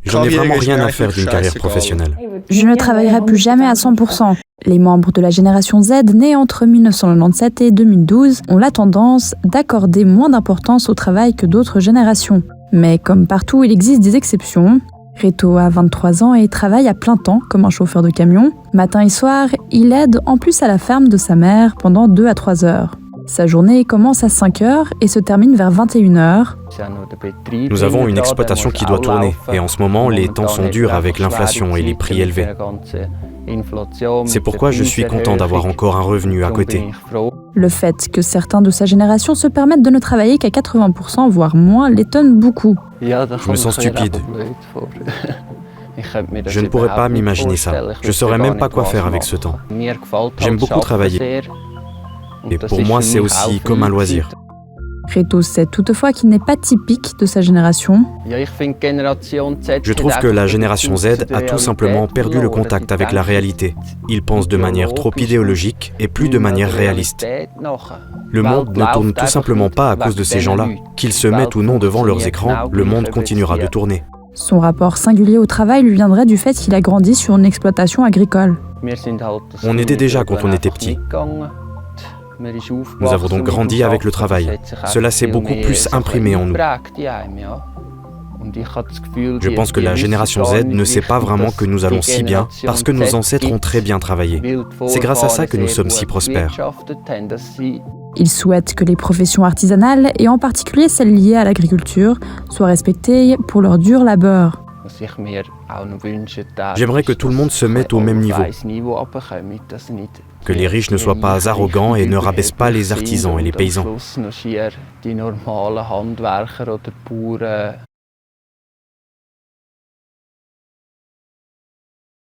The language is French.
Je n'ai vraiment rien à faire d'une carrière professionnelle. Je ne travaillerai plus jamais à 100%. Les membres de la génération Z, nés entre 1997 et 2012, ont la tendance d'accorder moins d'importance au travail que d'autres générations. Mais comme partout, il existe des exceptions. Reto a 23 ans et travaille à plein temps comme un chauffeur de camion. Matin et soir, il aide en plus à la ferme de sa mère pendant 2 à 3 heures. Sa journée commence à 5 heures et se termine vers 21 heures. Nous avons une exploitation qui doit tourner et en ce moment, les temps sont durs avec l'inflation et les prix élevés. C'est pourquoi je suis content d'avoir encore un revenu à côté. Le fait que certains de sa génération se permettent de ne travailler qu'à 80%, voire moins, l'étonne beaucoup. Je me sens stupide. Je ne pourrais pas m'imaginer ça. Je ne saurais même pas quoi faire avec ce temps. J'aime beaucoup travailler. Et pour moi, c'est aussi comme un loisir. Reto sait toutefois qu'il n'est pas typique de sa génération. Je trouve que la génération Z a tout simplement perdu le contact avec la réalité. Ils pensent de manière trop idéologique et plus de manière réaliste. Le monde ne tourne tout simplement pas à cause de ces gens-là. Qu'ils se mettent ou non devant leurs écrans, le monde continuera de tourner. Son rapport singulier au travail lui viendrait du fait qu'il a grandi sur une exploitation agricole. On aidait déjà quand on était petit. Nous avons donc grandi avec le travail. Cela s'est beaucoup plus imprimé en nous. Je pense que la génération Z ne sait pas vraiment que nous allons si bien parce que nos ancêtres ont très bien travaillé. C'est grâce à ça que nous sommes si prospères. Il souhaite que les professions artisanales, et en particulier celles liées à l'agriculture, soient respectées pour leur dur labeur. J'aimerais que tout le monde se mette au même niveau. Que les riches ne soient pas arrogants et ne rabaissent pas les artisans et les paysans.